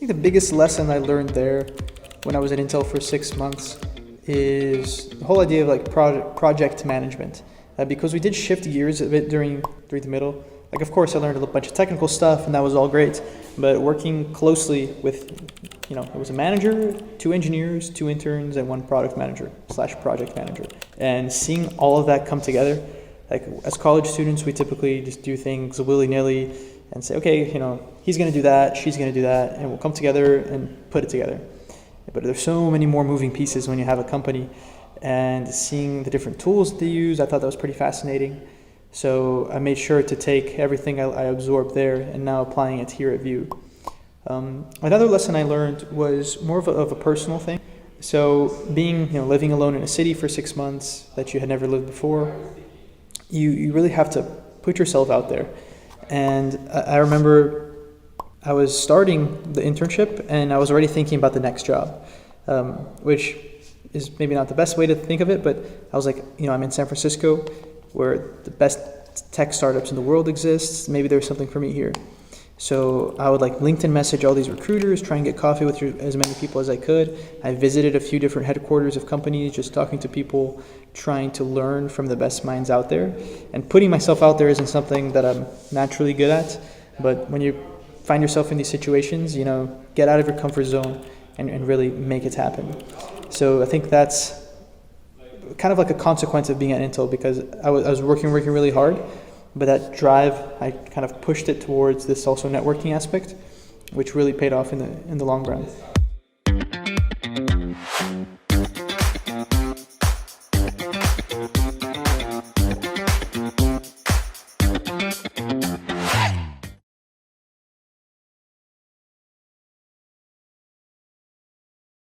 think the biggest lesson I learned there when I was at Intel for 6 months is the whole idea of like project management. Because we did shift gears a bit during the middle. Like, of course, I learned a bunch of technical stuff, and that was all great. But working closely with, it was a manager, 2 engineers, 2 interns, and 1 product manager / project manager. And seeing all of that come together, like as college students, we typically just do things willy-nilly and say, okay, he's going to do that, she's going to do that, and we'll come together and put it together. But there's so many more moving pieces when you have a company, and seeing the different tools that they use, I thought that was pretty fascinating. So I made sure to take everything I absorbed there and now applying it here at Vue. Another lesson I learned was more of a personal thing. So being, living alone in a city for 6 months that you had never lived before, you really have to put yourself out there. And I remember I was starting the internship and I was already thinking about the next job, which is maybe not the best way to think of it, but I was like, I'm in San Francisco where the best tech startups in the world exist. Maybe there's something for me here. So I would like LinkedIn message all these recruiters, try and get coffee with as many people as I could. I visited a few different headquarters of companies, just talking to people, trying to learn from the best minds out there. And putting myself out there isn't something that I'm naturally good at, but when you find yourself in these situations, get out of your comfort zone and really make it happen. So I think that's kind of like a consequence of being at Intel, because I was working really hard, but that drive, I kind of pushed it towards this also networking aspect, which really paid off in the long run.